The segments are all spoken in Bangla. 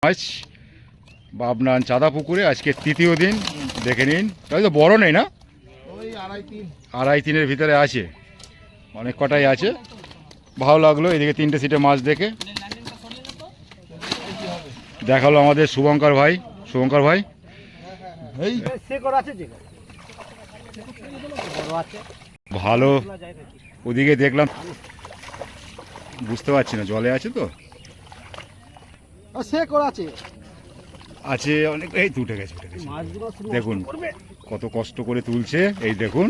মাছ বাবনান চাঁদা পুকুরে আজকে তৃতীয় দিন দেখে নিন। তাই তো বড় নেই না, ওই আড়াই তিনের ভিতরে আছে, অনেক কটাই আছে। ভালো লাগলো এদিকে তিনটে সিটে মাছ দেখে। দেখালো আমাদের শুভঙ্কর ভাই। ভালো, ওদিকে দেখলাম, বুঝতে পারছি না, জলে আছে তো, আছে অনেক। এই উঠে গেছে। দেখুন কত কষ্ট করে তুলছে, এই দেখুন।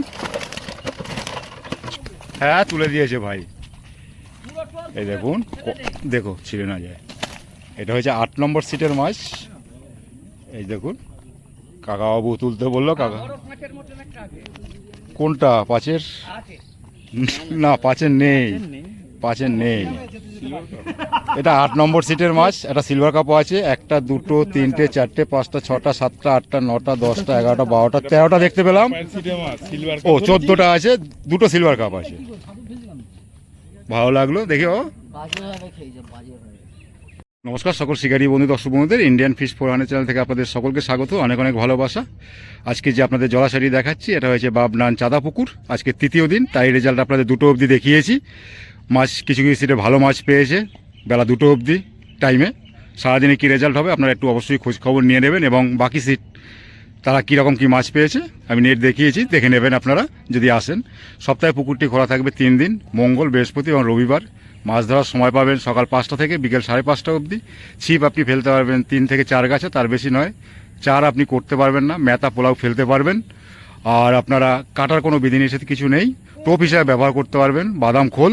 হ্যাঁ তুলে দিয়েছে ভাই, এই দেখুন, দেখো ছিঁড়ে না যায়। এটা হচ্ছে 8 নম্বর সিটের মাছ। এই দেখুন, কাকাবাবু তুলতে বললো। কাকা কোনটা? পাঁচের না, পাঁচের নেই। এটা 8 নম্বর সিটের মাছ। একটা সিলভার কাপও আছে, একটা দুটো তিনটে চারটে পাঁচটা ছটা সাতটা আটটা নটা 10টা 11টা 12টা 13টা দেখতে পেলাম। ও 14টা আছে, দুটো সিলভার কাপ আছে। ভালো লাগলো দেখে। নমস্কার সকল শিকারী বন্ধু, দর্শক বন্ধুদের ইন্ডিয়ান ফিশ 400 চ্যানেল থেকে আপনাদের সকলকে স্বাগত, অনেক অনেক ভালোবাসা। আজকে যে আপনাদের জলাশয়টি দেখাচ্ছি, এটা হয়েছে বাবনান চাঁদা পুকুর। আজকে তৃতীয় দিন, তাই রেজাল্ট আপনাদের 2টো অবধি দেখিয়েছি। মাছ কিছু কিছু সিটে ভালো মাছ পেয়েছে বেলা 2টো অবধি টাইমে। সারাদিনে কী রেজাল্ট হবে আপনারা একটু অবশ্যই খোঁজ খবর নিয়ে নেবেন, এবং বাকি সিট তারা কীরকম কী মাছ পেয়েছে আমি নেট দেখিয়েছি, দেখে নেবেন আপনারা যদি আসেন। সপ্তাহে পুকুরটি খোলা থাকবে 3 দিন, মঙ্গল বৃহস্পতি এবং রবিবার। মাছ ধরার সময় পাবেন সকাল 5টা থেকে বিকেল 5:30 অবধি। ছিপ আপনি ফেলতে পারবেন 3 থেকে 4 গাছে, তার বেশি নয়। চার আপনি করতে পারবেন না, মেতা পোলাও ফেলতে পারবেন। আর আপনারা কাটার কোনো বিধিনিষেধ কিছু নেই। টোপ হিসাবে ব্যবহার করতে পারবেন বাদাম খোল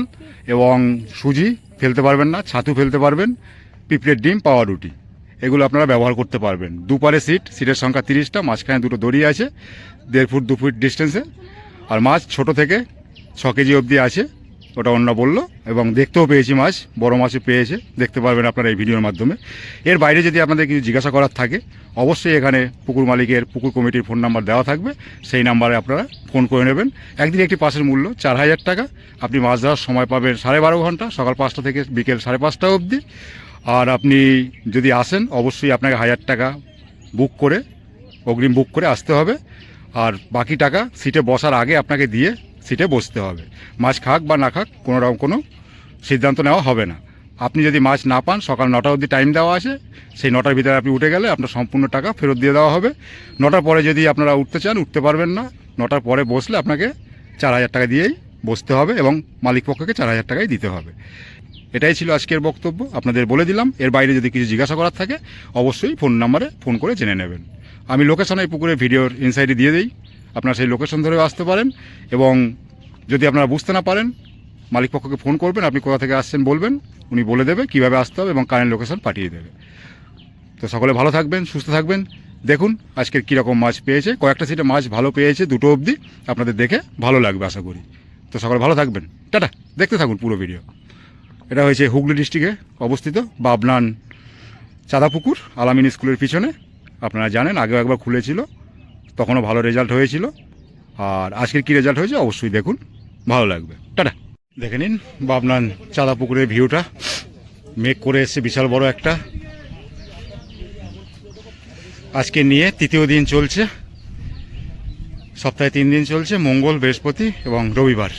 এবং সুজি, ফেলতে পারবেন না। ছাতু ফেলতে পারবেন, পিঁপড়ের ডিম, পাওয়া রুটি, এগুলো আপনারা ব্যবহার করতে পারবেন। দুপারে সিটের সংখ্যা 30টা, মাঝখানে 2টো দড়ি আছে 1.5 ফুট 2 ফুট ডিস্টেন্সে। আর মাছ ছোট থেকে 6 কেজি অবধি আছে, ওটা অন্য বললো। এবং দেখতেও পেয়েছি মাছ, বড় মাছও পেয়েছে, দেখতে পারবেন আপনারা এই ভিডিওর মাধ্যমে। এর বাইরে যদি আপনাদের কিছু জিজ্ঞাসা করার থাকে, অবশ্যই এখানে পুকুর মালিকের, পুকুর কমিটির ফোন নাম্বার দেওয়া থাকবে, সেই নাম্বারে আপনারা ফোন করে নেবেন। একদিন একটি পাসের মূল্য 4000 টাকা। আপনি মাছ ধরার সময় পাবেন 12.5 ঘন্টা, সকাল 5টা থেকে বিকেল 5:30 অবধি। আর আপনি যদি আসেন, অবশ্যই আপনাকে 1000 টাকা বুক করে, অগ্রিম বুক করে আসতে হবে। আর বাকি টাকা সিটে বসার আগে আপনাকে দিয়ে সিটে বসতে হবে। মাছ খাক বা না খাক কোনো রকম কোনো সিদ্ধান্ত নেওয়া হবে না। আপনি যদি মাছ না পান, সকাল 9টা অবধি টাইম দেওয়া আছে, সেই 9টার ভিতরে আপনি উঠে গেলে আপনার সম্পূর্ণ টাকা ফেরত দিয়ে দেওয়া হবে। 9টার পরে যদি আপনারা উঠতে চান, উঠতে পারবেন না। 9টার পরে বসলে আপনাকে 4000 টাকা দিয়েই বসতে হবে, এবং মালিক পক্ষকে 4000 টাকাই দিতে হবে। এটাই ছিল আজকের বক্তব্য, আপনাদের বলে দিলাম। এর বাইরে যদি কিছু জিজ্ঞাসা করার থাকে, অবশ্যই ফোন নাম্বারে ফোন করে জেনে নেবেন। আমি লোকেশন এই পুকুরের ভিডিওর ইনসাইডে দিয়ে দিই, আপনারা সেই লোকেশন ধরেও আসতে পারেন। এবং যদি আপনারা বুঝতে না পারেন, মালিক পক্ষকে ফোন করবেন, আপনি কোথা থেকে আসছেন বলবেন, উনি বলে দেবে কীভাবে আসতে হবে এবং কারেন্ট লোকেশন পাঠিয়ে দেবে। তো সকলে ভালো থাকবেন, সুস্থ থাকবেন। দেখুন আজকের কীরকম মাছ পেয়েছে, কয়েকটা সিটে মাছ ভালো পেয়েছে 2টো অবধি, আপনাদের দেখে ভালো লাগবে আশা করি। তো সকলে ভালো থাকবেন, টাটা। দেখতে থাকুন পুরো ভিডিও। এটা হয়েছে হুগলি ডিস্ট্রিক্টে অবস্থিত বাবনান চাঁদা পুকুর, আলামিন স্কুলের পিছনে। আপনারা জানেন আগেও একবার খুলেছিল, তখনও ভালো রেজাল্ট হয়েছিল। আর আজকের কী রেজাল্ট হয়েছে অবশ্যই দেখুন, ভালো লাগবে। টাটা। দেখে নিন বাবনান চাঁদা পুকুরের ভিউটা। মেঘ করে এসছে বিশাল বড় একটা। আজকে নিয়ে তৃতীয় দিন চলছে, সপ্তাহে 3 দিন চলছে, মঙ্গল বৃহস্পতি এবং রবিবার।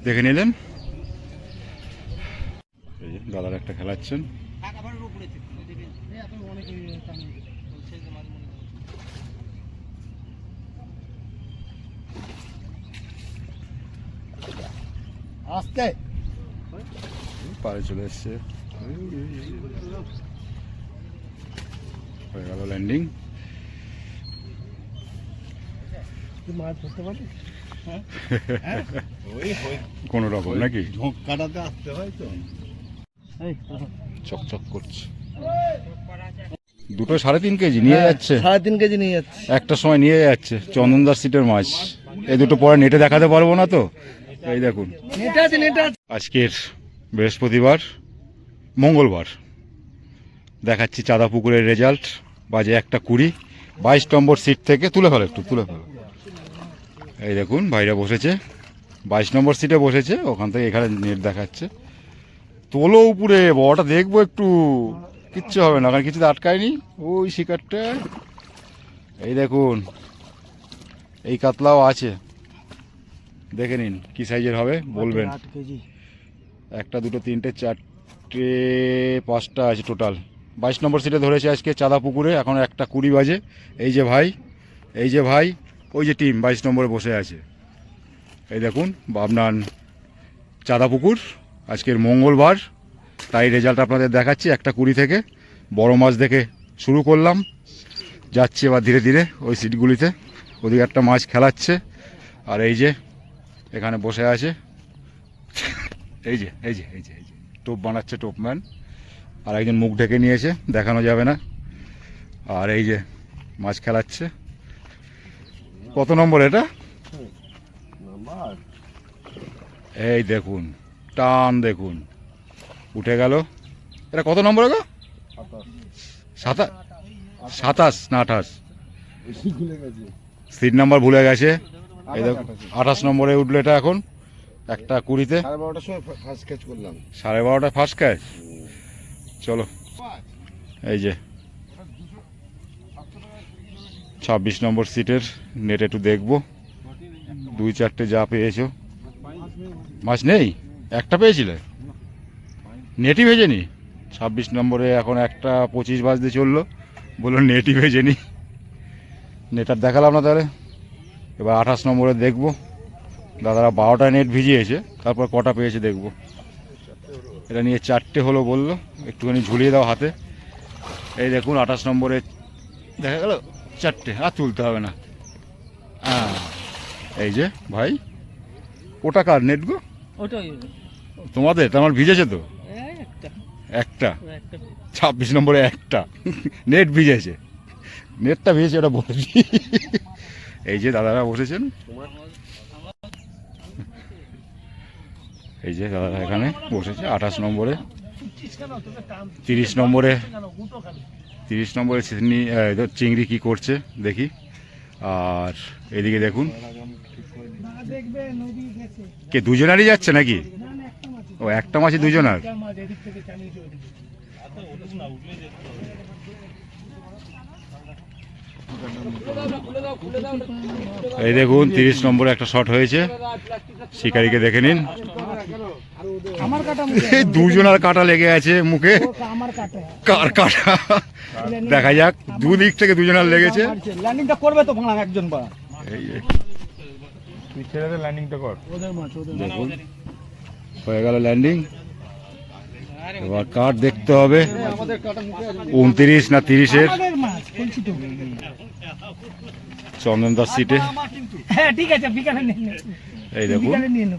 দেখে নিলেন দাদার একটা খেলাচ্ছেন। আস্তে পারে চলে এসছে, হয়ে গেল ল্যান্ডিং। মাছ ধরতে পারি কোনো রকম নাকি, ঝোঁক কাটাতে আসতে হয় তো। চকচক করছে। 2টো 3.5 কেজি নিয়ে যাচ্ছে, 3.5 কেজি নিয়ে যাচ্ছে, একটা সময় নিয়ে যাচ্ছে। চন্দনদার সিটের মাছ। এই 2টো পরে নেটে দেখাতে পারবো না তো, এই দেখুন। আজকের বৃহস্পতিবার, মঙ্গলবার দেখাচ্ছি চাঁদা পুকুরের রেজাল্ট। বাজে 1:20। 22 নম্বর সিট থেকে তুলে ফেলো, একটু তুলে ফেলো। এই দেখুন ভাইরা বসেছে, 22 নম্বর সিটে বসেছে, ওখান থেকে এখানে নেট দেখাচ্ছে। তোলো উপরে, বড়টা দেখবো একটু। কিচ্ছু হবে না, কারণ কিছুতে আটকায়নি ওই শিকারটা। এই দেখুন এই কাতলাও আছে, দেখে নিন কি সাইজের হবে বলবেন। 8 কেজি। একটা দুটো তিনটে চারটে পাঁচটা আছে টোটাল। 22 নম্বর সিটে ধরেছে আজকে চাঁদা পুকুরে, এখন 1:20 বাজে। এই যে ভাই, এই যে ভাই, ওই যে টিম 22 নম্বরে বসে আছে। এই দেখুন বাবনান চাঁদা পুকুর, আজকের মঙ্গলবার, তাই রেজাল্ট আপনাদের দেখাচ্ছি। 1:20 থেকে বড় মাছ দেখে শুরু করলাম, যাচ্ছি এবার ধীরে ধীরে ওই সিটগুলিতে। ওদিকে একটা মাছ খেলাচ্ছে, আর এই যে এখানে বসে আছে, এই যে এই যে এই যে এই যে টোপ বানাচ্ছে টোপম্যান, আর একজন মুখ ঢেকে নিয়েছে, দেখানো যাবে না। আর এই যে মাছ খেলাচ্ছে। কত নম্বর এটা? নাম্বার এই দেখুন টান, দেখুন উঠে গেল। এটা কত নম্বর গো? 27 না 28? ভুলে গেছি। সিট নাম্বার ভুলে গেছে। এই দেখুন 28 নম্বরে উঠলো এটা এখন 1:20-তে। 12:30টার সময় ফার্স্ট ক্যাচ করলাম। 12:30 ফার্স্ট ক্যাচ। চলো এই যে 26 নম্বর সিটের নেট একটু দেখবো। 2-4টে যা পেয়েছো। মাছ নেই? একটা পেয়েছিলে? নেটই ভেজেনি? 26 নম্বরে এখন 1:25 বাজতে চললো, বললো নেটই ভেজেনি। নেটার দেখালাম না তাহলে। এবার 28 নম্বরে দেখবো। দাদারা 12টা নেট ভিজিয়েছে, তারপর কটা পেয়েছে দেখবো। এটা নিয়ে 4টে হলো বললো, একটুখানি ঝুলিয়ে দাও হাতে। এই দেখুন 28 নম্বরে দেখা গেল 4টে, আর তুলতে হবে না। এই যে ভাই, ওটা কার নেট গো? ওটাই তোমাদের? তো আমার ভিজেছে তো একটা 26 নম্বরে একটা নেট ভিজেছে। নেটটা ভিজেছে ওটা বলছি। এই যে দাদারা বসেছেন, এই যে দাদারা এখানে বসেছে 28 নম্বরে। 30 নম্বরে চিংড়ি কি করছে দেখি। আর এদিকে দেখুন, কে দুজনারই যাচ্ছে নাকি? ও একটা মাছই দুজনার। এই দেখুন 30 নম্বরে একটা শট হয়েছে, শিকারিকে দেখে নিন। এই দুজনার কাটা লেগে আছে মুখে। কার কাটা দেখা যাক, দুদিক থেকে দুজনার লেগেছে। ল্যান্ডিংটা করবে তো ভাঙা একজন বা। এই যে তুই ছেড়ে দে, ল্যান্ডিংটা কর। দেখুন হয়ে গেল ল্যান্ডিং। এবার কাঠ দেখতে হবে 29 না 30-এর। চন্দন দাস সিটে। হ্যাঁ ঠিক আছে, বিকালে নিয়ে নে। এই দেখুন বিকালে নিয়ে নে।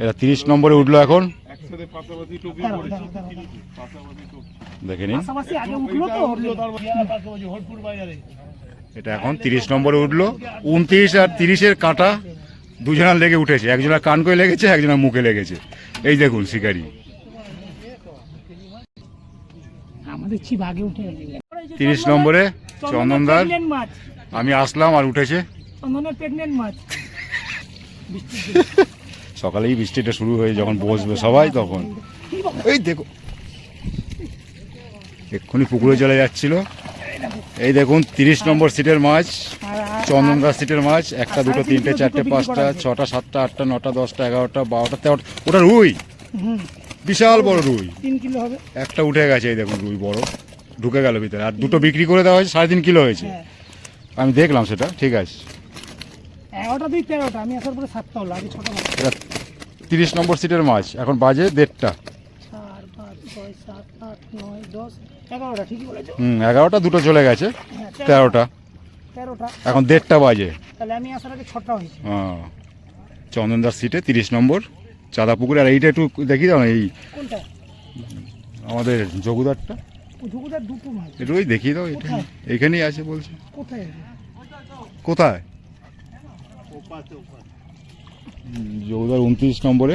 এটা 30 নম্বরে উঠলো এখন, দাঁড়াও, দাঁড়াও, দাঁড়াও। দেখে নিন। পাশাপাশি আগে উঠলো তো। এটা এখন 30 নম্বরে উঠলো। 29 আর 30-এর কাঁটা দুজনার লেগে উঠেছে, একজনের কান করে লেগেছে, একজনের মুখে লেগেছে। এই দেখুন শিকারি। আমাদের ছিপ আগে উঠে গেছে। 30 নম্বরে চন্দনদার। প্রেগনেন্ট মাছ, আমি আসলাম আর উঠেছে। চন্দনের প্রেগনেন্ট মাছ। সকালেই বৃষ্টিটা শুরু হয়ে যখন বসবে সবাই তখন। এই দেখো এক্ষুনি পুকুরে চলে যাচ্ছিল। এই দেখুন 30 নম্বর সিটের মাছ, চন্দন গাছ সিটের মাছ। 1টা 2টো 3টে 4টে 5টা 6টা 7টা 8টা 9টা 10টা 11টা 12টা 13টা। ওটা রুই, বিশাল বড় রুই। 3 কিলো হবে। একটা উঠে গেছে, এই দেখুন রুই বড় ঢুকে গেল ভিতরে। আর দুটো বিক্রি করে দেওয়া হয়েছে, 3.5 কিলো হয়েছে। আমি দেখলাম সেটা, ঠিক আছে। 11টা 2 13টা, আমি আসার পরে 7টা হলো, আগে 6টা মাছ। এটা 30 নম্বর সিটের মাছ, এখন বাজে 1:30টা। 4 5 6 7 8 9 10 11টা, ঠিকই বলেছো। 11টা, দুটো চলে গেছে, 13টা। 13টা, এখন 1:30টা বাজে। তাহলে আমি আসার আগে 6টা হয়েছে। হ্যাঁ, চন্দনদাস সিটে 30 নম্বর চাঁদা পুকুরে। আর এইটা একটু দেখি দাও না, এই কোনটা? আমাদের জগুদারটা ঝুকুদার দুটো মাছ। একটু ওই দেখিয়ে দাও। এটা কোথায়? এইখানেই আছে বলছে। কোথায়? কোথায়? জগুদার 29 নম্বরে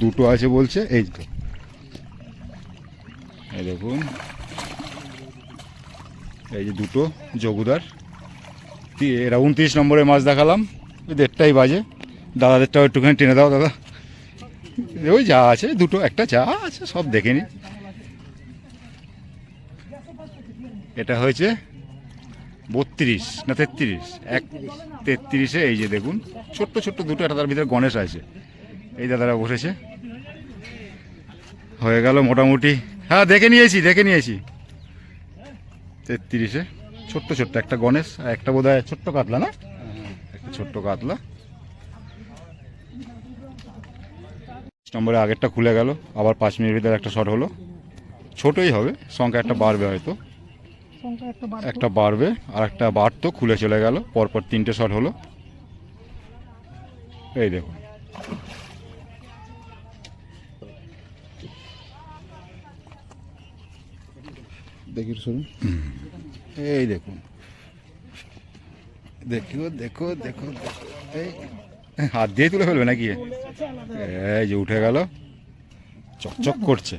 দুটো আছে বলছে। এই তো, এই দেখুন, এই যে দুটো জগুদার। এরা 29 নম্বরে মাছ দেখালাম। 1:30টাই বাজে। দাদাদেরটাও একটুখানি টেনে দাও দাদা। ওই যা আছে দুটো, একটা যা আছে সব দেখে নি। এটা হয়েছে 32 না 33, 33-এ এই যে দেখুন ছোট্ট ছোট্ট দুটো, একটা তার ভিতরে গণেশ আছে। এই দাদারা বসেছে, হয়ে গেল মোটামুটি। হ্যাঁ দেখে নিয়েছি 33-এ ছোট্ট ছোট্ট একটা গণেশ আর একটা বোধহয় ছোট্ট কাতলা, না একটা ছোট্ট কাতলা। নম্বরে আগেরটা খুলে গেল, আবার 5 মিনিট ভিতরে একটা শট হলো, ছোটই হবে, সংখ্যা একটা বাড়বে হয়তো, সংখ্যা একটা বাড়বে আর একটা বাড়তো, খুলে চলে গেল, পরপর 3টে শট হলো। এই দেখুন দেখি শুনুন, এই দেখুন দেখো দেখো দেখো দেখো, এই হাত দিয়ে তুলে ফেলবে নাকি? এই যে উঠে গেল, চকচক করছে।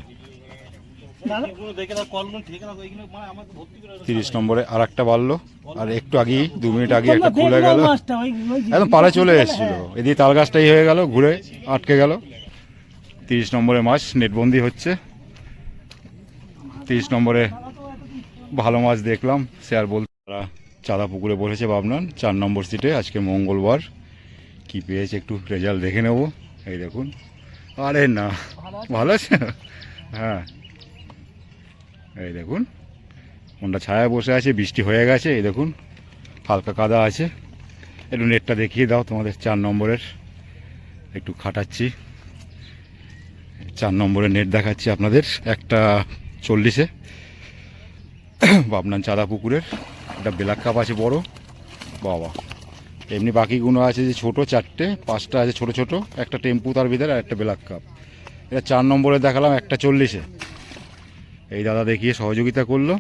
30 নম্বরে আর একটা বাড়লো, আর একটু আগেই 2 মিনিট আগে একটা খুলে গেল, একদম পালে চলে এসেছিল, এদিকে তাল গাছটাই হয়ে গেল, ঘুরে আটকে গেল। 30 নম্বরে মাছ নেটবন্দি হচ্ছে। 30 নম্বরে ভালো মাছ দেখলাম, সে আর বলতে, তারা চাঁদা পুকুরে বসেছে বাবনান 4 নম্বর সিটে। আজকে মঙ্গলবার, কি পেয়েছে একটু রেজাল্ট দেখে নেব। এই দেখুন, আরে না ভালো আছে, হ্যাঁ এই দেখুন কোনটা ছায়া বসে আছে, বৃষ্টি হয়ে গেছে, এই দেখুন হালকা কাদা আছে। একটু নেটটা দেখিয়ে দাও তোমাদের, 4 নম্বরের একটু খাটাচ্ছি, 4 নম্বরের নেট দেখাচ্ছি আপনাদের। 1:40-এ বাবনান চাঁদা পুকুরের একটা ব্ল্যাক কাপ আছে বড়, বাবা। এমনি বাকিগুলো আছে যে ছোটো 4টে, 5টা আছে ছোট ছোট, একটা টেম্পু তার ভিতরে আর একটা ব্ল্যাক কাপ। এটা 4 নম্বরে দেখালাম 1:40-এ। এই দাদা দেখিয়ে সহযোগিতা করলো,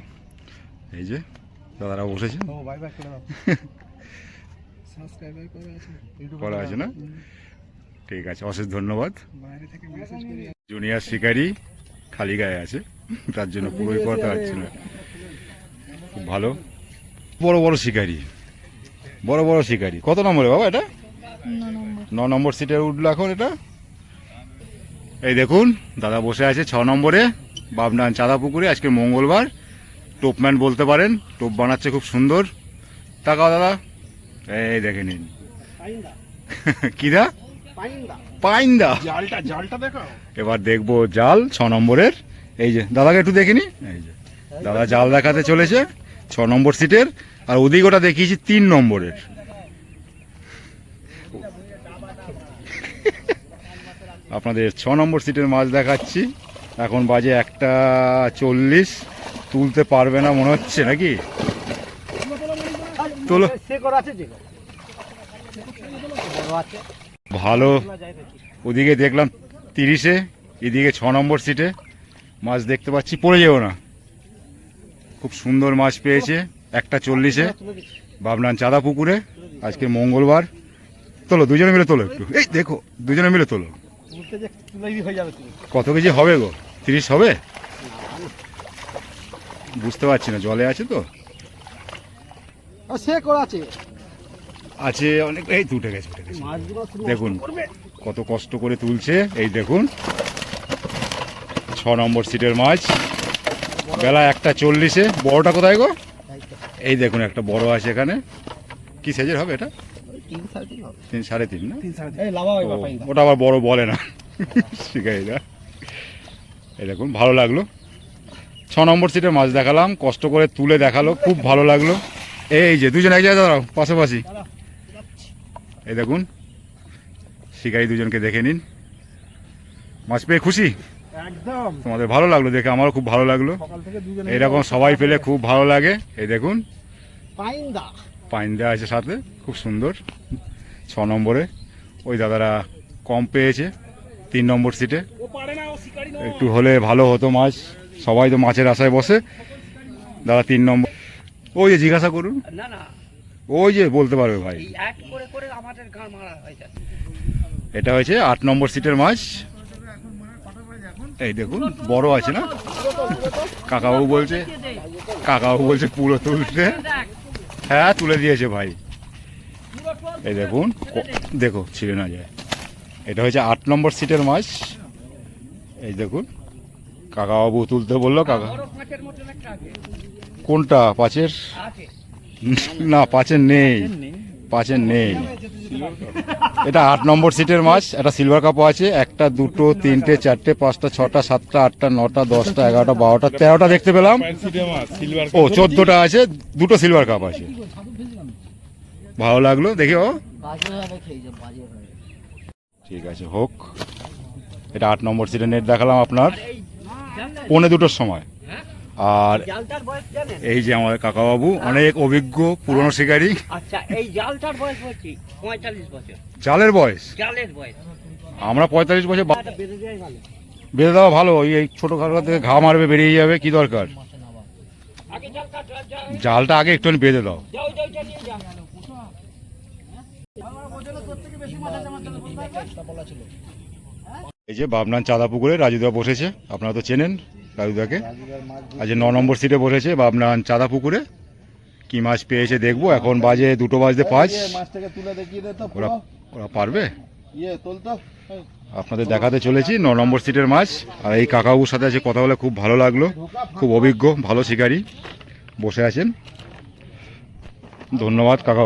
এই যে দাদারা বসেছে, করা আছে না? ঠিক আছে, অশেষ ধন্যবাদ। জুনিয়র শিকারি খালি গায়ে আছে, তার জন্য পুরোই করতে পারছি না। খুব ভালো, বড় বড় শিকারি, বড় বড় শিকারি। কত নম্বরে বাবা এটা? 9 নম্বর সিটে উঠলো এখন এটা। এই দেখুন দাদা বসে আছে 6 নম্বরে বাবনান চাঁদা পুকুরে। আজকে মঙ্গলবার, টোপম্যান বলতে পারেন, টোপ বানাচ্ছে খুব সুন্দর। তাকাও দাদা, এই দেখে নিন কি দা, পাইন্দা। জালটা দেখো। এবার দেখবো জাল 6 নম্বরের। এই যে দাদাকে একটু দেখে নি, এই যে দাদা জাল দেখাতে চলেছে 6 নম্বর সিটের, আর ওদিকে ওটা দেখিয়েছি 3 নম্বরের। আপনাদের 6 নম্বর সিটের মাছ দেখাচ্ছি। এখন বাজে 1:40, তুলতে পারবে না মনে হচ্ছে নাকি? তোলো, ভালো। ওদিকে দেখলাম 30-এ, এদিকে 6 নম্বর সিটে মাছ দেখতে পাচ্ছি, পড়ে যেও না। খুব সুন্দর মাছ পেয়েছে 1:40-এ বাবনান চাঁদা পুকুরে। আজকে মঙ্গলবার। তোলো, দুজনে মিলে তোলো একটু, এই দেখো দুজনে মিলে তোলো। কত কেজি হবে গো? 30 হবে? বুঝতে পারছি না, জলে আছে তো, আছে অনেক। এই উঠে গেছে, উঠে গেছে। দেখুন কত কষ্ট করে তুলছে, এই দেখুন 6 নম্বর সিটের মাছ, বেলা 1:40-এ। বড়টা কোথায় গো? এই দেখুন একটা বড় আছে এখানে। কি সাইজের হবে এটা? 3 3.5 না? ও, ওটা আবার বড় বলে না শিকারিরা। এই দেখুন ভালো লাগলো, 6 নম্বর সিটে মাছ দেখালাম, কষ্ট করে তুলে দেখালো, খুব ভালো লাগলো। এই যে দুজন এক জায়গায় দাঁড়াও পাশাপাশি, এই দেখুন শিকারি দুজনকে দেখে নিন। মাছ পেয়ে খুশি? একদম তোমাদের ভালো লাগলো দেখে, আমারও খুব ভালো লাগলো। এরকম সবাই পেলে খুব ভালো লাগে। এই দেখুন পাইন্দা আছে সাথে, খুব সুন্দর। 6 নম্বরে ওই দাদারা কম পেয়েছে 3 নম্বর সিটে। একটু হলে ভালো হতো মাছ, সবাই তো মাছের আশায় বসে। দাদা 3 নম্বর, ওই যে জিজ্ঞাসা করুন, ওই যে বলতে পারবে ভাই। এটা হয়েছে 8 নম্বর সিটের মাছ। এই দেখুন বড় আছে না? কাকাবাবু বলছে পুরো তুলতে। হ্যাঁ তুলে দিয়েছে ভাই। এই দেখুন, দেখো ছিঁড়ে না যায়। এটা হচ্ছে 8 নম্বর সিটের মাছ। এই দেখুন কাকাবাবু তুলতে বললো, কাকা কোনটা পাঁচের? না, পাঁচের নেই, পাঁচের নেই। এটা 8 নম্বর সিটের মাছ। একটা সিলভার কাপও আছে। একটা, দুটো, তিনটে, চারটে, পাঁচটা, ছটা, সাতটা, আটটা, নটা, 10টা, 11টা, 12টা, 13টা দেখতে পেলাম। ও 14টা আছে, দুটো সিলভার কাপ আছে। ভালো লাগলো দেখে। ও ঠিক আছে, হোক। এটা 8 নম্বর সিটের নেট দেখালাম আপনার 1:45 সময়। আর এই যে আমাদের কাকাবাবু, অনেক অভিজ্ঞ পুরনো শিকারী। আচ্ছা, এই জালটার বয়স বলছি 45 বছর। জালের বয়স? জালের বয়স আমরা 45 বছর। এটা বেঁধে দেওয়াই ভালো। বেঁধে দেওয়া ভালো। এই ছোট খাটো থেকে ঘা মারবে, বেরিয়ে যাবে, কি দরকার? আগে জাল কাট, জালটা আগে একটু বেঁধে দাও। যাও যাও যাও নিয়ে যাও। এই যে বাবনান চাঁদা পুকুরে রাজুদা বসেছে, আপনারা তো চেনেন রাজুদাকে। আজ 9 নম্বর সিটে বসেছে বাবনান চাঁদা পুকুরে। কি মাছ পেয়েছে দেখবো। এখন বাজে 2:05। মাছটাকে তুলে দেখিয়ে দে তো। ওরা ওরা পারবে? তোল তো। আপনাদের দেখাতে চলেছি 9 নম্বর সিটের মাছ। আর এই কাকাবাবুর সাথে আছে কথা বলে খুব ভালো লাগলো। খুব অভিজ্ঞ, ভালো শিকারী বসে আছেন। ধন্যবাদ কাকা।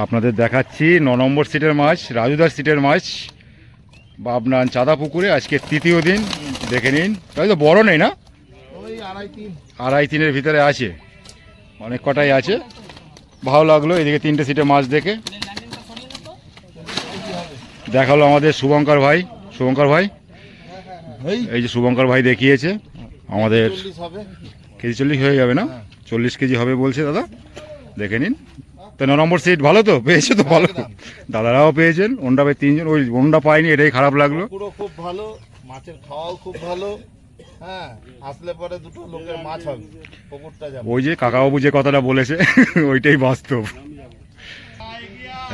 আপনাদের দেখাচ্ছি 9 নম্বর সিটের মাছ, রাজুদার সিটের মাছ, বাবনান চাঁদা পুকুরে। আজকে তৃতীয় দিন। দেখে নিন। তাই তো বড় নেই না? আড়াই তিনের ভিতরে আছে, অনেক কটাই আছে। ভালো লাগলো এদিকে 3টে সিটে মাছ দেখে। দেখালো আমাদের শুভঙ্কর ভাই। শুভঙ্কর ভাই, এই যে শুভঙ্কর ভাই দেখিয়েছে আমাদের। কেজি 40 হয়ে যাবে না? 40 কেজি হবে বলছে দাদা। দেখে নিন। তো 9 নম্বর সিট ভালো তো পেয়েছে তো? ভালো, দাদারাও পেয়েছেন। ওন্ডা ভাই 3জন, ওই ওন্ডা পাইনি, এটাই খারাপ লাগলো। পুরো খুব ভালো, মাছের খাওয়াও খুব ভালো। হ্যাঁ, আসলে পরে দুটো লোকের মাছ হবে, পুকুরটা যাবে। ওই যে কাকাবাবু যে কথাটা বলেছে ওইটাই বাস্তব।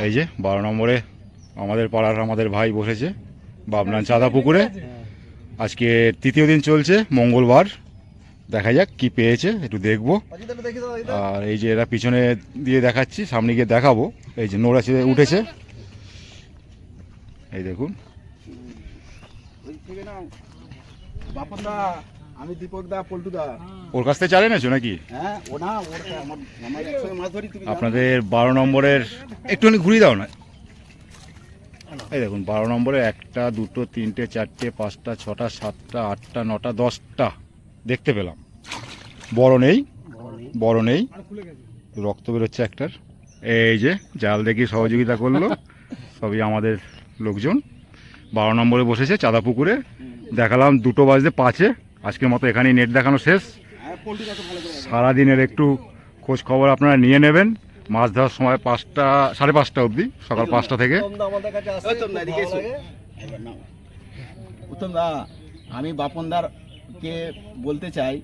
এই যে 12 নম্বরে আমাদের পাড়ার আমাদের ভাই বসেছে বাবনান চাঁদা পুকুরে। আজকে তৃতীয় দিন চলছে, মঙ্গলবার। দেখা যাক কি পেয়েছে, একটু দেখবো। আর এই যে এরা পিছনে দিয়ে দেখাচ্ছি, সামনে গিয়ে দেখাবো। এই যে নোড়া উঠেছে, এই দেখুন। বাপনদা, আমি দীপক দা, পল্টু দা। ওর কাছ থেকে চালে নেছো নাকি? হ্যাঁ, ও না, ওর আমার একসঙ্গে মাছ ধরি। তুমি আপনাদের 12 নম্বরের একটুখানি ঘুরিয়ে দাও না। এই দেখুন 12 নম্বরে 1টা, 2টো, 3টে, 4টে, 5টা, 6টা, 7টা, 8টা, 9টা, 10টা দেখতে পেলাম। বড় নেই, বড় নেই, রক্ত বেরোচ্ছে একটার। এই যে জাল দেখি সহযোগিতা করলো, সবই আমাদের লোকজন। 12 নম্বরে বসেছে চাঁদা পুকুরে। দেখালাম 2:05। আজকের মতো এখানেই নেট দেখানো শেষ। সারাদিনের একটু খোঁজ খবর আপনারা নিয়ে নেবেন। মাছ ধরার সময় 5টা, 5:30 অবধি, সকাল 5টা থেকে। উত্তম দা, আমি বাপনদারকে বলতে চাই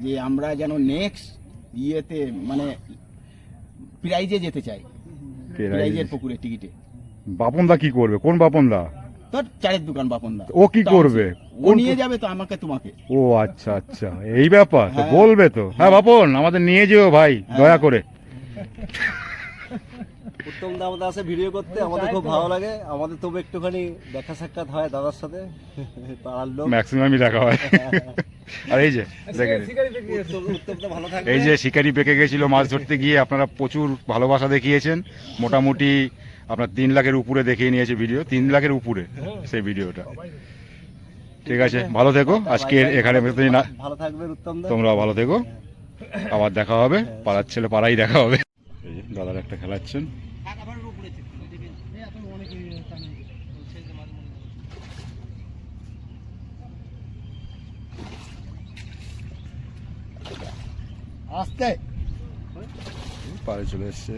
যে আমরা যেন নেক্সট ইয়েতে মানে প্রাইজে যেতে চাই, প্রাইজের পুকুরে টিকিটে। বাপনদা কি করবে? কোন বাপনদা? তোর চায়ের দোকান বাপনদা। ও কি করবে? ও নিয়ে যাবে তো আমাকে তোমাকে। ও আচ্ছা আচ্ছা, এই ব্যাপার। তো বলবে তো। হ্যাঁ বাপন, আমাদের নিয়ে যেও ভাই, দয়া করে। উত্তম দা আমাদের আসে ভিডিও করতে, আমাদের খুব ভালো লাগে। আমাদের তবু একটুখানি দেখা সাক্ষাৎ হয় দাদার সাথে, পাড়ার লোক ম্যাক্সিমামই দেখা হয়। আর এই যে দেখেন, উত্তম দা ভালো থাকে। এই যে শিকারি বেঁকে গেছিল মাছ ধরতে গিয়ে, আপনারা প্রচুর ভালোবাসা দেখিয়েছেন। মোটামুটি আপনার 3 লাখের উপরে দেখিয়ে নিয়েছে ভিডিও, 3 লাখের উপরে সেই ভিডিওটা। ঠিক আছে, ভালো থেকো। আজকে এখানে না, ভালো থাকবেন উত্তম দা। তোমরাও ভালো থেকো। আবার দেখা হবে, পাড়ার ছেলে পাড়াই দেখা হবে। এই যে দাদার একটা খেলাচ্ছেন। আসতে পাড়ে চলে এসছে,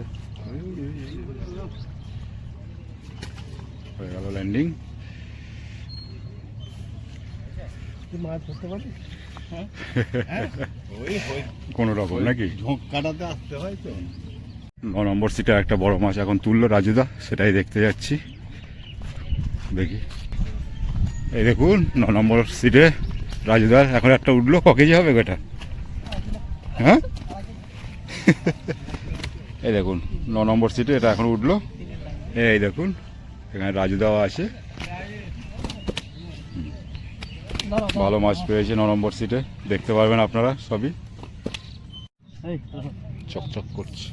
হয়ে গেল ল্যান্ডিং। মাছ ধরতে পারি কোনো রকম নাকি? ঝোঁক কাটাতে আসতে হয় তো। 9 নম্বর সিটে একটা বড় মাছ এখন তুললো রাজুদা, সেটাই দেখতে যাচ্ছি। দেখি, এই দেখুন 9 নম্বর সিটে রাজুদার এখন একটা উঠলো। ক কেজি হবে এটা? হ্যাঁ, এই দেখুন 9 নম্বর সিটে এটা এখন উঠলো। এই দেখুন এখানে রাজুদাও আছে। দাঁড়াও, ভালো মাছ পেয়েছে 9 নম্বর সিটে, দেখতে পারবেন আপনারা সবই চকচক করছে।